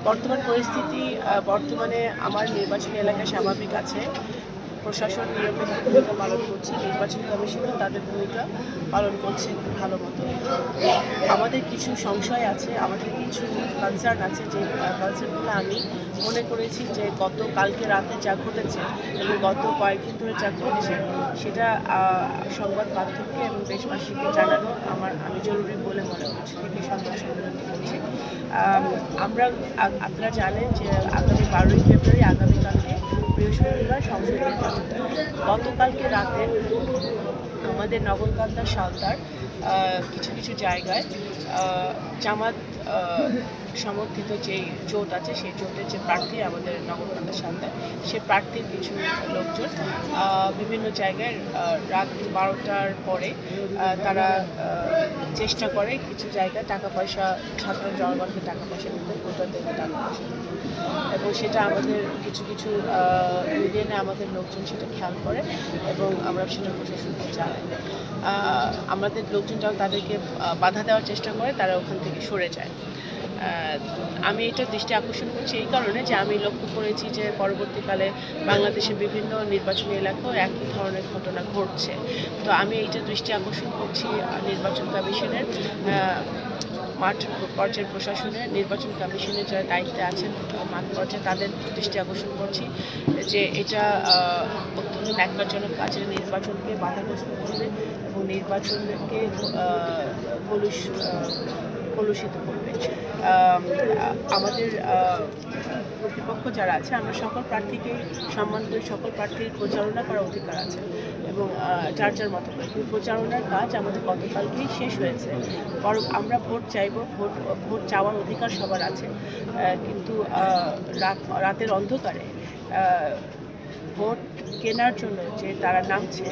বর্তমান পরিস্থিতি বর্তমানে আমার নির্বাচনী এলাকায় স্বাভাবিক আছে। প্রশাসন নিরপেক্ষ ভূমিকা পালন করছে, নির্বাচন কমিশনও তাদের ভূমিকা পালন করছে ভালো মতো। আমাদের কিছু সংশয় আছে, আমাদের কিছু কনসার্ন আছে, যে কনসার্নগুলো আমি মনে করেছি যে কালকে রাতে যা ঘটেছে এবং গত কয়েকদিন ধরে যা ঘটছে সেটা সংবাদ মাধ্যমকে এবং দেশবাসীকে জানানো আমি জরুরি বলে মনে করছি, থেকে সংবাদ সম্মেলনটি করছি। আপনারা জানেন যে আগামী 12ই ফেব্রুয়ারি আগামীকালকে বৃহস্পতিবার সংসদ নির্বাচন। গতকালকে রাতে আমাদের নগরকান্দা শালতার কিছু কিছু জায়গায় জামাত সমর্থিত যে জোট আছে সেই জোটের যে প্রার্থী আমাদের নগরকান্দা শালতার, সে প্রার্থীর কিছু লোকজন বিভিন্ন জায়গায় রাত 12টার পরে তারা চেষ্টা করে কিছু জায়গায় টাকা পয়সা, সাধারণ জনগণকে টাকা পয়সা দিতে, ভোটারদের টাকা পয়সা দিতে, এবং সেটা আমাদের কিছু কিছু ইউনিয়নে আমাদের লোকজন সেটা খেয়াল করে এবং আমরা সেটা প্রশাসনকে জানাই। আমাদের লোকজন যখন তাদেরকে বাধা দেওয়ার চেষ্টা করে তারা ওখান থেকে সরে যায়। আমি এটা দৃষ্টি আকর্ষণ করছি এই কারণে যে আমি লক্ষ্য করেছি যে পরবর্তীকালে বাংলাদেশের বিভিন্ন নির্বাচনী এলাকাও একই ধরনের ঘটনা ঘটছে। তো আমি এইটা দৃষ্টি আকর্ষণ করছি নির্বাচন কমিশনের, মাঠ পর্যায়ের প্রশাসনের, নির্বাচন কমিশনের যারা দায়িত্বে আছেন মাঠ পর্যায়ে, তাদের দৃষ্টি আকর্ষণ করছি যে এটা অত্যন্ত ন্যাক্কারজনক কাজে নির্বাচনকে বাধাগ্রস্ত করবে এবং নির্বাচনকে কলুষিত করবে। আমাদের প্রতিপক্ষ যারা আছে, আমরা সকল প্রার্থীকে সম্মান করি, সকল প্রার্থীর প্রচারণা করার অধিকার আছে এবং যার যার মতো করে প্রচারণার কাজ আমাদের গতকালকেই শেষ হয়েছে। বরং আমরা ভোট চাইব, ভোট চাওয়ার অধিকার সবার আছে, কিন্তু রাতের অন্ধকারে ভোট কেনার জন্য যে তারা নামছে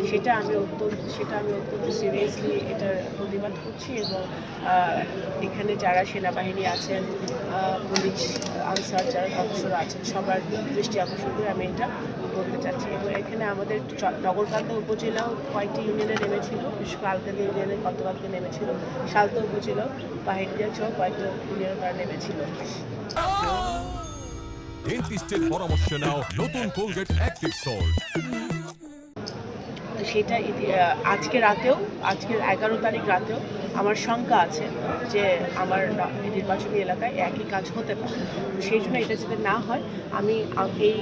সেটা আমি অত্যন্ত সিরিয়াসলি এটার প্রতিবাদ করছি। এবং এখানে যারা সেনাবাহিনী আছেন, পুলিশ, আনসার যারা সদস্যরা আছেন, সবার দৃষ্টি আকর্ষণ করে আমি এটা বলতে চাচ্ছি। এবং এখানে আমাদের নগরকান্দা উপজেলাও কয়েকটি ইউনিয়নে নেমেছিল, বিশেষ করে আলকান্দা ইউনিয়নে গতকালকে নেমেছিল, শালতা উপজেলাও, বাহিরদিয়া সহ কয়েকটা ইউনিয়নে তারা নেমেছিল। ডেন্টিস্টের পরামর্শ নাও নতুন কোলগেট অ্যাক্টিভ সল্ট। সেটা আজকের 11 তারিখ রাতেও আমার শঙ্কা আছে যে আমার নির্বাচনী এলাকায় একই কাজ হতে পারে। সেই জন্য এটা যাতে না হয়, আমি এই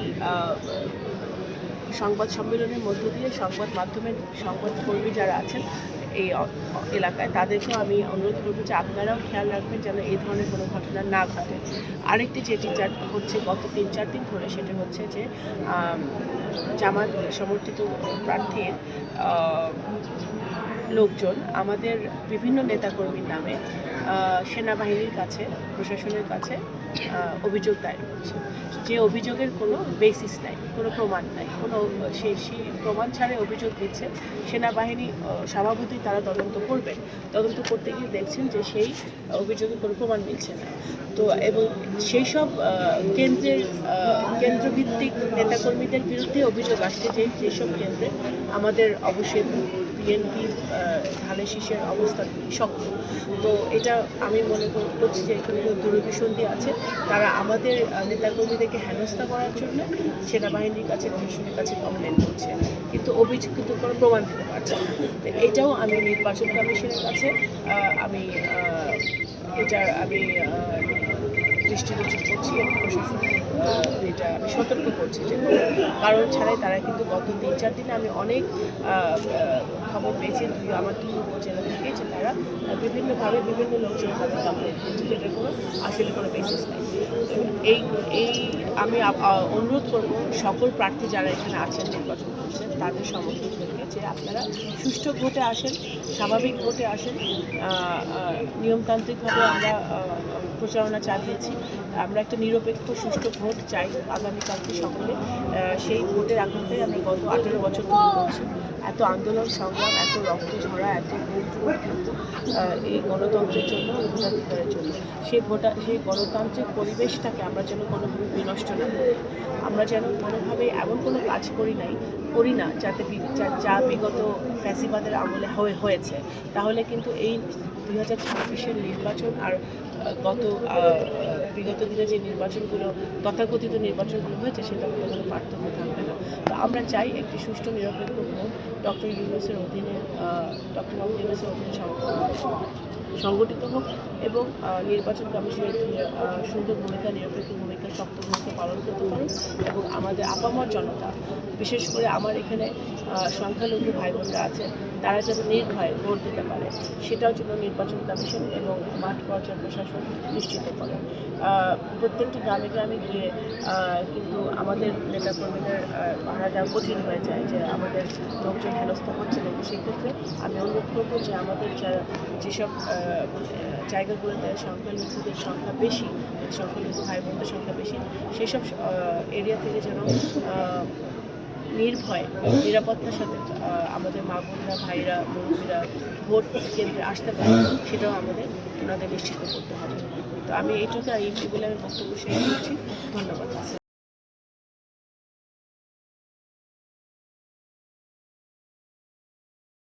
সংবাদ সম্মেলনের মধ্য দিয়ে সংবাদ মাধ্যমের সংবাদকর্মী যারা আছেন এই এলাকায় তাদেরকেও আমি অনুরোধ করবো যে আপনারাও খেয়াল রাখবেন যেন এই ধরনের কোনো ঘটনা না ঘটে। আরেকটি যেটি হচ্ছে গত 3-4 দিন ধরে, সেটা হচ্ছে যে জামাত সমর্থিত প্রার্থীর লোকজন আমাদের বিভিন্ন নেতাকর্মীর নামে সেনাবাহিনীর কাছে, প্রশাসনের কাছে অভিযোগ দায়ের করছে, যে অভিযোগের কোনো বেসিস নাই, কোনো প্রমাণ নাই, সেই প্রমাণ ছাড়া অভিযোগ দিচ্ছে। সেনাবাহিনী স্বভাবতই তারা তদন্ত করবে, তদন্ত করতে গিয়ে দেখছেন যে সেই অভিযোগের কোনো প্রমাণ মিলছে না। তো এবং সেই সব কেন্দ্রভিত্তিক নেতাকর্মীদের বিরুদ্ধে অভিযোগ আসছে, যেসব কেন্দ্রে আমাদের অবশ্যই বিএনপি ধানে শীষের অবস্থান শক্ত। তো এটা আমি মনে করছি যে এখানে দুরভিসন্ধি আছে, তারা আমাদের নেতাকর্মীদেরকে হেনস্থা করার জন্য সেনাবাহিনীর কাছে, প্রশাসনের কাছে কমপ্লেন করছে, কিন্তু অভিযোগ কিন্তু কোনো প্রমাণ দিতে পারছে না। তো এটাও আমি নির্বাচন কমিশনের কাছে আমি দৃষ্টিগোচর করছি এবং প্রশাসন এটা আমি সতর্ক করছি যে কারণ ছাড়াই তারা কিন্তু গত 3-4 দিনে আমি অনেক খবর পেয়েছি আমার 2 উপজেলা থেকে, যে তারা বিভিন্নভাবে বিভিন্ন লোকজন তাদের কমপ্লেন করছে, যেটার আসলে কোনো বেসিস নেই। এই আমি অনুরোধ করব সকল প্রার্থী যারা এখানে আছেন, নির্বাচন করছেন, তাদের সমর্থকদেরকে যে আপনারা সুষ্ঠু ভোটে আসেন, স্বাভাবিক ভোটে আসেন। নিয়মতান্ত্রিকভাবে আমরা প্রচারণা চালিয়েছি, আমরা একটা নিরপেক্ষ সুষ্ঠু ভোট চাই আগামীকালকে সকলে। সেই ভোটের আকাঙ্ক্ষায় আমরা গত 18 বছর ধরে করছি। এত আন্দোলন সংগ্রাম, এত রক্ত ঝরা, এত ভোট কিন্তু এই গণতন্ত্রের জন্য, ভোটাধিকারের জন্য। সেই গণতান্ত্রিক পরিবেশটাকে আমরা যেন কোনোভাবে বিনষ্ট না করি, আমরা যেন কোনোভাবে এমন কোনো কাজ করি না যা বিগত ফ্যাসিবাদের আমলে হয়েছে। তাহলে কিন্তু এই 2026-এর নির্বাচন আর গত বিগত দিনে যে নির্বাচনগুলো তথাকথিত নির্বাচনগুলো হয়েছে সেটা মধ্যে কোনো পার্থক্য থাকবে না। তো আমরা চাই একটি সুষ্ঠু নিরপেক্ষ ভোট ডক্টর ইউনূসের অধীনে ডক্টর মোহাম্মদ ইউনূসের অধীনে সংগঠিত হোক এবং নির্বাচন কমিশনের সুন্দর ভূমিকা, নিরপেক্ষ ভূমিকা, শক্ত ভূমিকা পালন করতে পারেন এবং আমাদের আপামর জনতা, বিশেষ করে আমার এখানে সংখ্যালঘু ভাই বোনরা আছে, তারা যেন নির্ভয়ে ভোট দিতে পারে সেটার জন্য নির্বাচন কমিশন এবং মাঠ পর্যায়ের প্রশাসন নিশ্চিত করে। প্রত্যেকটি গ্রামে গ্রামে গিয়ে কিন্তু আমাদের নেতাকর্মীদের পাহারা দেওয়া কঠিন হয়ে যায় যে আমাদের লোকজন হেনস্থা হচ্ছে না। সেক্ষেত্রে আমি অনুরোধ করবো যে আমাদের যেসব জায়গাগুলোতে সংখ্যালঘুদের সংখ্যা বেশি, সংখ্যালঘু ভাই বোনদের সংখ্যা বেশি, সেসব এরিয়া থেকে যেন নির্ভয় নিরাপত্তার সাথে আমাদের মা বোনরা, ভাইরা, মুরব্বীরা ভোট কেন্দ্রে আসতে পারে সেটাও আমাদের ওনাদের নিশ্চিত করতে হবে। তো আমি এইটুকু বলে আমি বক্তব্য শেষ করছি। ধন্যবাদ।